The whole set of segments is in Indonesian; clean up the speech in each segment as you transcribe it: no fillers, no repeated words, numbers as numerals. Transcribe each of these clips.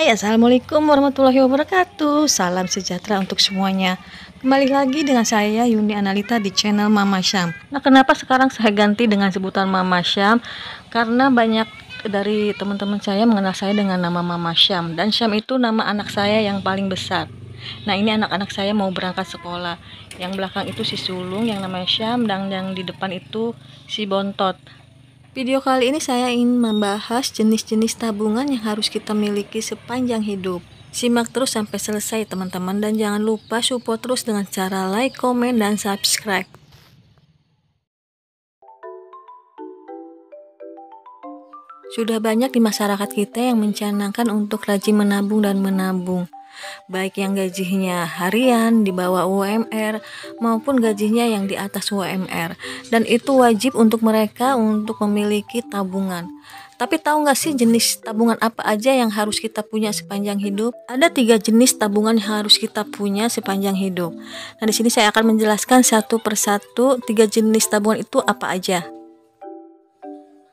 Hai, assalamualaikum warahmatullahi wabarakatuh. Salam sejahtera untuk semuanya. Kembali lagi dengan saya Yuni Analita di channel Mama Syam. Nah, kenapa sekarang saya ganti dengan sebutan Mama Syam? Karena banyak dari teman-teman saya mengenal saya dengan nama Mama Syam, dan Syam itu nama anak saya yang paling besar. Nah, ini anak-anak saya mau berangkat sekolah. Yang belakang itu si sulung yang namanya Syam, dan yang di depan itu si bontot. Video kali ini saya ingin membahas jenis-jenis tabungan yang harus kita miliki sepanjang hidup. Simak terus sampai selesai teman-teman, dan jangan lupa support terus dengan cara like, komen, dan subscribe. Sudah banyak di masyarakat kita yang mencanangkan untuk rajin menabung dan menabung. Baik yang gajinya harian di bawah UMR maupun gajinya yang di atas UMR, dan itu wajib untuk mereka untuk memiliki tabungan. Tapi tahu nggak sih jenis tabungan apa aja yang harus kita punya sepanjang hidup? Ada 3 jenis tabungan yang harus kita punya sepanjang hidup. Nah, di sini saya akan menjelaskan satu persatu 3 jenis tabungan itu apa aja.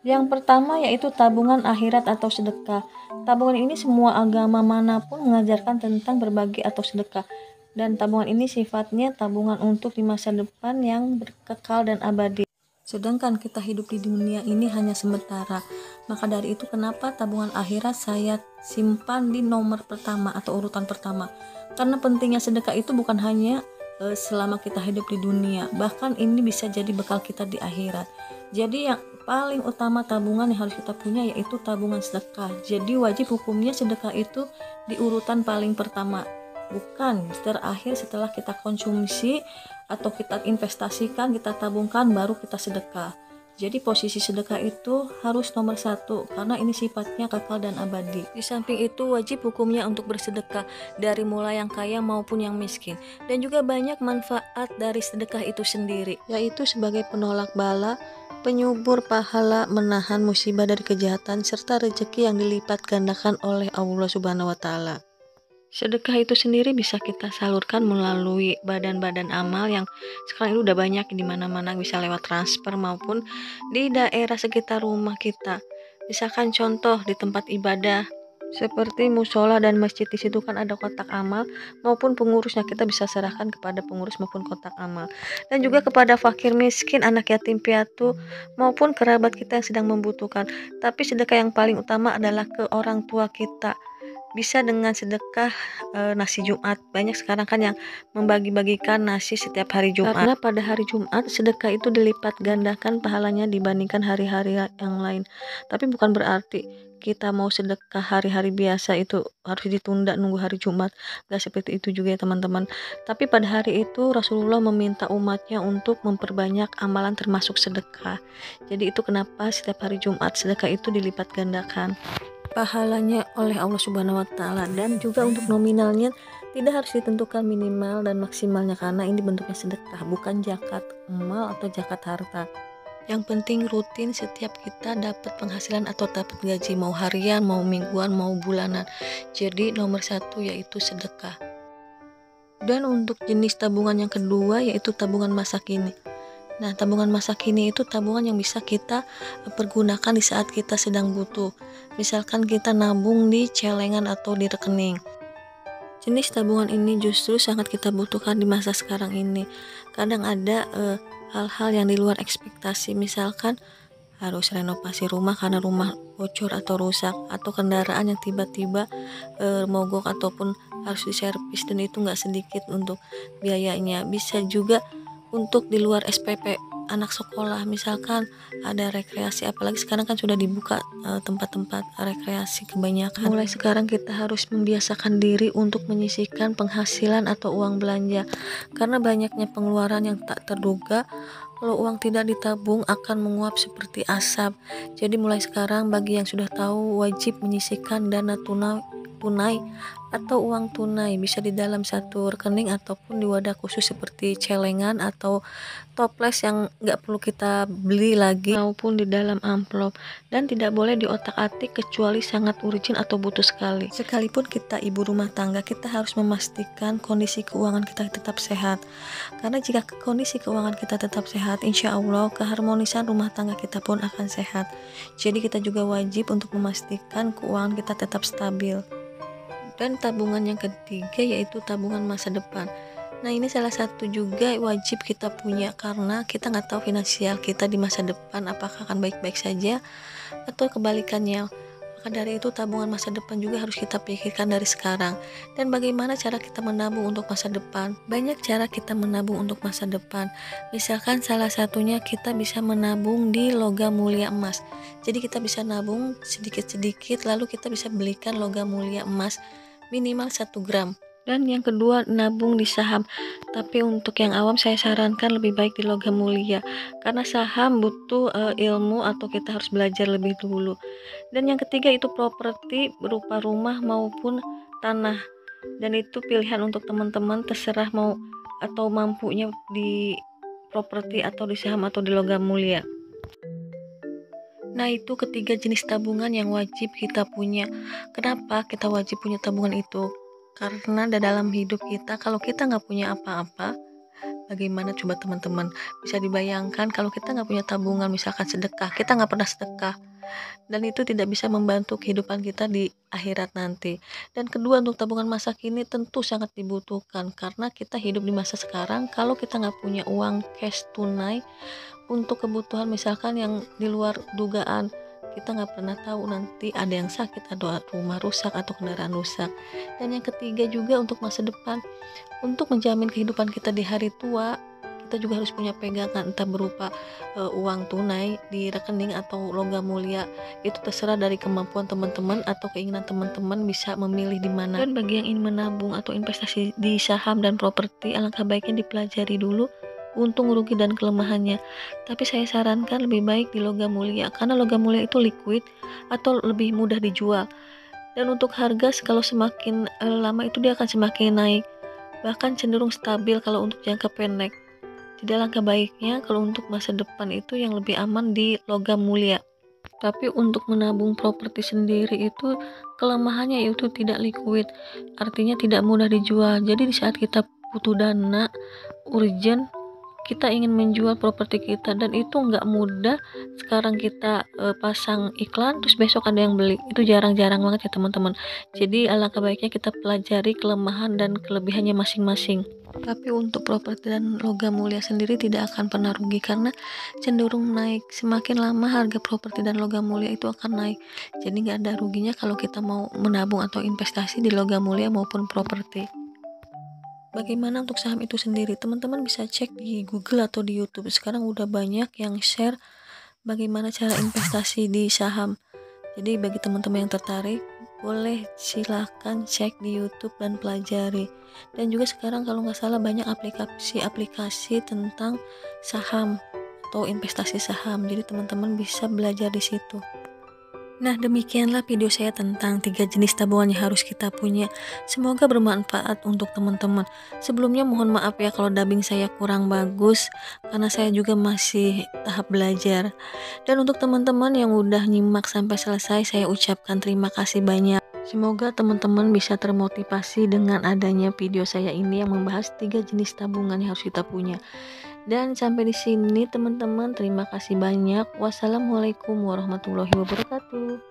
Yang pertama yaitu tabungan akhirat atau sedekah. Tabungan ini semua agama manapun mengajarkan tentang berbagi atau sedekah. Dan tabungan ini sifatnya tabungan untuk di masa depan yang berkekal dan abadi. Sedangkan kita hidup di dunia ini hanya sementara. Maka dari itu kenapa tabungan akhirat saya simpan di nomor pertama atau urutan pertama. Karena pentingnya sedekah itu bukan hanya selama kita hidup di dunia, bahkan ini bisa jadi bekal kita di akhirat. Jadi yang paling utama tabungan yang harus kita punya yaitu tabungan sedekah. Jadi wajib hukumnya sedekah itu di urutan paling pertama, bukan terakhir setelah kita konsumsi atau kita investasikan, kita tabungkan baru kita sedekah. Jadi posisi sedekah itu harus nomor 1 karena ini sifatnya kekal dan abadi. Di samping itu wajib hukumnya untuk bersedekah dari mulai yang kaya maupun yang miskin. Dan juga banyak manfaat dari sedekah itu sendiri, yaitu sebagai penolak bala, penyubur pahala, menahan musibah dari kejahatan, serta rezeki yang dilipat gandakan oleh Allah Subhanahu wa Ta'ala. Sedekah itu sendiri bisa kita salurkan melalui badan-badan amal yang sekarang itu udah banyak di mana-mana, bisa lewat transfer maupun di daerah sekitar rumah kita. Misalkan contoh di tempat ibadah seperti musola dan masjid, di situ kan ada kotak amal maupun pengurusnya, kita bisa serahkan kepada pengurus maupun kotak amal. Dan juga kepada fakir miskin, anak yatim piatu maupun kerabat kita yang sedang membutuhkan. Tapi sedekah yang paling utama adalah ke orang tua kita. Bisa dengan sedekah nasi Jumat. Banyak sekarang kan yang membagi-bagikan nasi setiap hari Jumat. Karena pada hari Jumat sedekah itu dilipat gandakan pahalanya dibandingkan hari-hari yang lain. Tapi bukan berarti kita mau sedekah hari-hari biasa itu harus ditunda nunggu hari Jumat. Gak seperti itu juga ya teman-teman. Tapi pada hari itu Rasulullah meminta umatnya untuk memperbanyak amalan termasuk sedekah. Jadi itu kenapa setiap hari Jumat sedekah itu dilipat gandakan pahalanya oleh Allah Subhanahu wa Ta'ala. Dan juga untuk nominalnya tidak harus ditentukan minimal dan maksimalnya, karena ini bentuknya sedekah, bukan zakat mal atau zakat harta. Yang penting rutin setiap kita dapat penghasilan atau dapat gaji, mau harian, mau mingguan, mau bulanan. Jadi nomor 1 yaitu sedekah. Dan untuk jenis tabungan yang kedua yaitu tabungan masa kini. Nah, tabungan masa kini itu tabungan yang bisa kita pergunakan di saat kita sedang butuh. Misalkan kita nabung di celengan atau di rekening. Jenis tabungan ini justru sangat kita butuhkan di masa sekarang ini. Kadang ada hal-hal yang di luar ekspektasi, misalkan harus renovasi rumah karena rumah bocor atau rusak, atau kendaraan yang tiba-tiba mogok ataupun harus diservis, dan itu nggak sedikit untuk biayanya. Bisa juga untuk di luar SPP anak sekolah, misalkan ada rekreasi, apalagi sekarang kan sudah dibuka tempat-tempat rekreasi kebanyakan. Mulai sekarang kita harus membiasakan diri untuk menyisihkan penghasilan atau uang belanja, karena banyaknya pengeluaran yang tak terduga. Kalau uang tidak ditabung akan menguap seperti asap. Jadi mulai sekarang bagi yang sudah tahu wajib menyisihkan dana tunai atau uang tunai, bisa di dalam satu rekening ataupun di wadah khusus seperti celengan atau toples yang nggak perlu kita beli lagi, maupun di dalam amplop. Dan tidak boleh diotak-atik kecuali sangat urgent atau butuh sekali. Sekalipun kita ibu rumah tangga, kita harus memastikan kondisi keuangan kita tetap sehat, karena jika kondisi keuangan kita tetap sehat, insya Allah keharmonisan rumah tangga kita pun akan sehat. Jadi kita juga wajib untuk memastikan keuangan kita tetap stabil. Dan tabungan yang ketiga yaitu tabungan masa depan. Nah, ini salah satu juga wajib kita punya, karena kita nggak tahu finansial kita di masa depan apakah akan baik-baik saja atau kebalikannya. Maka dari itu tabungan masa depan juga harus kita pikirkan dari sekarang. Dan bagaimana cara kita menabung untuk masa depan? Banyak cara kita menabung untuk masa depan. Misalkan salah satunya kita bisa menabung di logam mulia emas. Jadi kita bisa nabung sedikit-sedikit, lalu kita bisa belikan logam mulia emas minimal 1 gram. Dan yang kedua, nabung di saham. Tapi untuk yang awam saya sarankan lebih baik di logam mulia, karena saham butuh ilmu atau kita harus belajar lebih dulu. Dan yang ketiga itu properti berupa rumah maupun tanah. Dan itu pilihan untuk teman-teman, terserah mau atau mampunya di properti atau di saham atau di logam mulia. Nah, itu ketiga jenis tabungan yang wajib kita punya. Kenapa kita wajib punya tabungan itu? Karena dalam hidup kita, kalau kita nggak punya apa-apa, bagaimana coba teman-teman? Bisa dibayangkan kalau kita nggak punya tabungan, misalkan sedekah, kita nggak pernah sedekah. Dan itu tidak bisa membantu kehidupan kita di akhirat nanti. Dan kedua, untuk tabungan masa kini tentu sangat dibutuhkan, karena kita hidup di masa sekarang. Kalau kita nggak punya uang cash tunai untuk kebutuhan misalkan yang di luar dugaan, kita nggak pernah tahu nanti ada yang sakit, ada rumah rusak atau kendaraan rusak. Dan yang ketiga juga untuk masa depan, untuk menjamin kehidupan kita di hari tua, kita juga harus punya pegangan, entah berupa uang tunai di rekening atau logam mulia. Itu terserah dari kemampuan teman-teman atau keinginan teman-teman bisa memilih di mana. Dan bagi yang ingin menabung atau investasi di saham dan properti, alangkah baiknya dipelajari dulu untung rugi dan kelemahannya. Tapi saya sarankan lebih baik di logam mulia, karena logam mulia itu liquid atau lebih mudah dijual. Dan untuk harga, kalau semakin lama itu dia akan semakin naik, bahkan cenderung stabil kalau untuk jangka pendek. Jadi alangkah baiknya kalau untuk masa depan itu yang lebih aman di logam mulia. Tapi untuk menabung properti sendiri itu kelemahannya itu tidak liquid, artinya tidak mudah dijual. Jadi di saat kita butuh dana urgent, kita ingin menjual properti kita, dan itu nggak mudah. Sekarang kita pasang iklan terus besok ada yang beli, itu jarang-jarang banget ya teman-teman. Jadi alangkah baiknya kita pelajari kelemahan dan kelebihannya masing-masing. Tapi untuk properti dan logam mulia sendiri tidak akan pernah rugi, karena cenderung naik. Semakin lama harga properti dan logam mulia itu akan naik. Jadi nggak ada ruginya kalau kita mau menabung atau investasi di logam mulia maupun properti. Bagaimana untuk saham itu sendiri? Teman-teman bisa cek di Google atau di YouTube. Sekarang udah banyak yang share bagaimana cara investasi di saham. Jadi bagi teman-teman yang tertarik, boleh silahkan cek di YouTube dan pelajari. Dan juga sekarang kalau nggak salah banyak aplikasi-aplikasi tentang saham atau investasi saham. Jadi teman-teman bisa belajar di situ. Nah, demikianlah video saya tentang 3 jenis tabungan yang harus kita punya. Semoga bermanfaat untuk teman-teman. Sebelumnya mohon maaf ya kalau dubbing saya kurang bagus, karena saya juga masih tahap belajar. Dan untuk teman-teman yang udah nyimak sampai selesai, saya ucapkan terima kasih banyak. Semoga teman-teman bisa termotivasi dengan adanya video saya ini yang membahas 3 jenis tabungan yang harus kita punya. Dan sampai di sini teman-teman, terima kasih banyak. Wassalamualaikum warahmatullahi wabarakatuh.